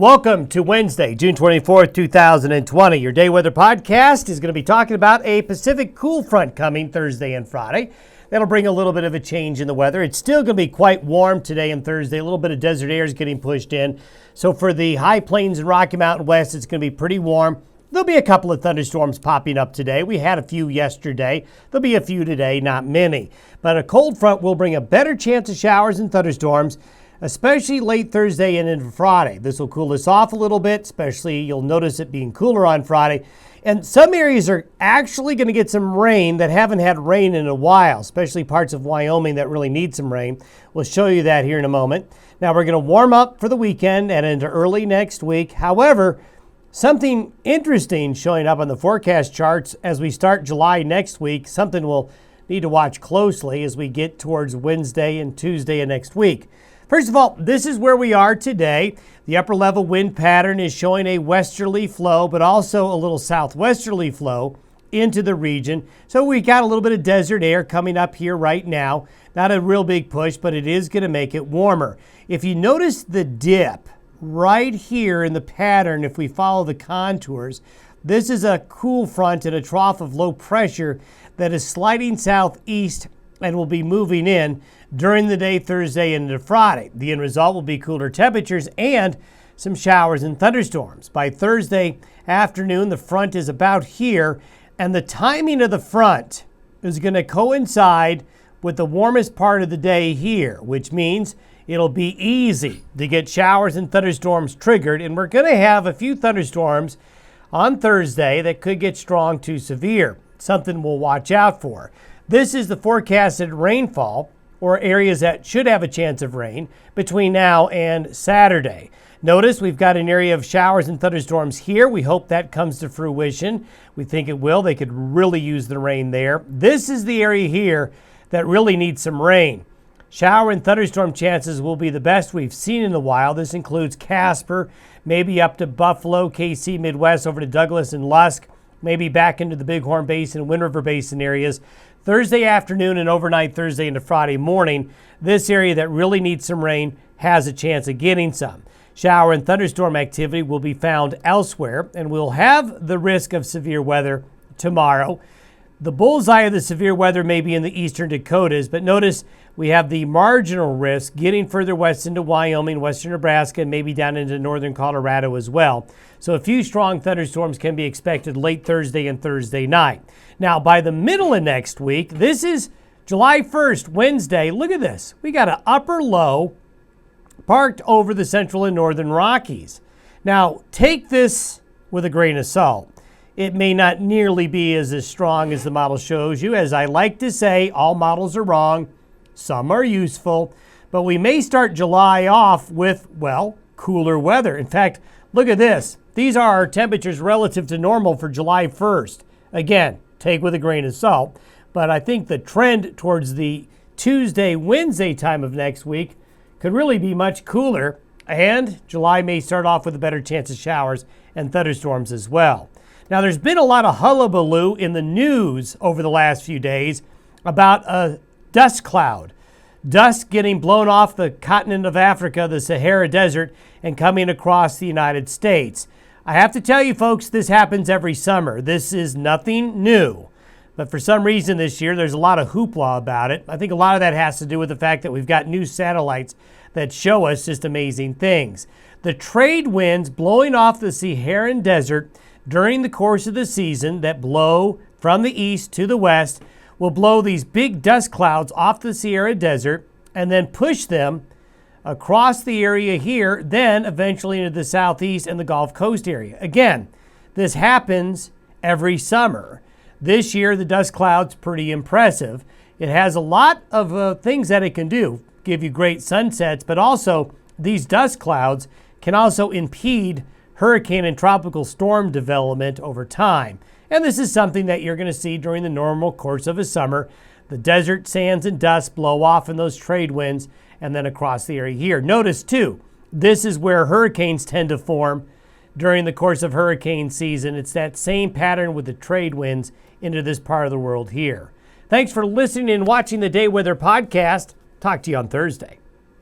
Welcome to Wednesday, June 24th, 2020. Your day weather podcast is going to be talking about a Pacific cool front coming Thursday and Friday. That'll bring a little bit of a change in the weather. It's still going to be quite warm today and Thursday. A little bit of desert air is getting pushed in. So for the high plains and Rocky Mountain West, it's going to be pretty warm. There'll be a couple of thunderstorms popping up today. We had a few yesterday. There'll be a few today, not many. But a cold front will bring a better chance of showers and thunderstorms, especially late Thursday and into Friday. This will cool us off a little bit, especially you'll notice it being cooler on Friday. And some areas are actually going to get some rain that haven't had rain in a while, especially parts of Wyoming that really need some rain. We'll show you that here in a moment. Now we're going to warm up for the weekend and into early next week. However, something interesting showing up on the forecast charts as we start July next week, something we'll need to watch closely as we get towards Wednesday and Tuesday of next week. First of all, this is where we are today. The upper level wind pattern is showing a westerly flow, but also a little southwesterly flow into the region. So we got a little bit of desert air coming up here right now. Not a real big push, but it is going to make it warmer. If you notice the dip right here in the pattern, if we follow the contours, this is a cool front and a trough of low pressure that is sliding southeast and will be moving in during the day Thursday into Friday. The end result will be cooler temperatures and some showers and thunderstorms. By Thursday afternoon, the front is about here, and the timing of the front is going to coincide with the warmest part of the day here, which means it'll be easy to get showers and thunderstorms triggered, and we're going to have a few thunderstorms on Thursday that could get strong to severe, something we'll watch out for. This is the forecasted rainfall, or areas that should have a chance of rain, between now and Saturday. Notice we've got an area of showers and thunderstorms here. We hope that comes to fruition. We think it will. They could really use the rain there. This is the area here that really needs some rain. Shower and thunderstorm chances will be the best we've seen in a while. This includes Casper, maybe up to Buffalo, KC, Midwest, over to Douglas and Lusk, maybe back into the Bighorn Basin, Wind River Basin areas. Thursday afternoon and overnight Thursday into Friday morning, this area that really needs some rain has a chance of getting some. Shower and thunderstorm activity will be found elsewhere, and we'll have the risk of severe weather tomorrow. The bullseye of the severe weather may be in the eastern Dakotas, but notice we have the marginal risk getting further west into Wyoming, western Nebraska, and maybe down into northern Colorado as well. So a few strong thunderstorms can be expected late Thursday and Thursday night. Now, by the middle of next week, this is July 1st, Wednesday. Look at this. We got an upper low parked over the central and northern Rockies. Now, take this with a grain of salt. It may not nearly be as strong as the model shows you. As I like to say, all models are wrong. Some are useful. But we may start July off with, well, cooler weather. In fact, look at this. These are our temperatures relative to normal for July 1st. Again, take with a grain of salt. But I think the trend towards the Tuesday, Wednesday time of next week could really be much cooler. And July may start off with a better chance of showers and thunderstorms as well. Now, there's been a lot of hullabaloo in the news over the last few days about a dust cloud. Dust getting blown off the continent of Africa, the Sahara Desert, and coming across the United States. I have to tell you, folks, this happens every summer. This is nothing new. But for some reason this year, there's a lot of hoopla about it. I think a lot of that has to do with the fact that we've got new satellites that show us just amazing things. The trade winds blowing off the Saharan Desert during the course of the season that blow from the east to the west will blow these big dust clouds off the Sahara Desert and then push them across the area here, then eventually into the southeast and the Gulf Coast area. Again, this happens every summer. This year, the dust cloud's pretty impressive. It has a lot of things that it can do, give you great sunsets, but also these dust clouds can also impede hurricane and tropical storm development over time. And this is something that you're going to see during the normal course of a summer. The desert sands and dust blow off in those trade winds and then across the area here. Notice too, this is where hurricanes tend to form during the course of hurricane season. It's that same pattern with the trade winds into this part of the world here. Thanks for listening and watching the Day Weather Podcast. Talk to you on Thursday.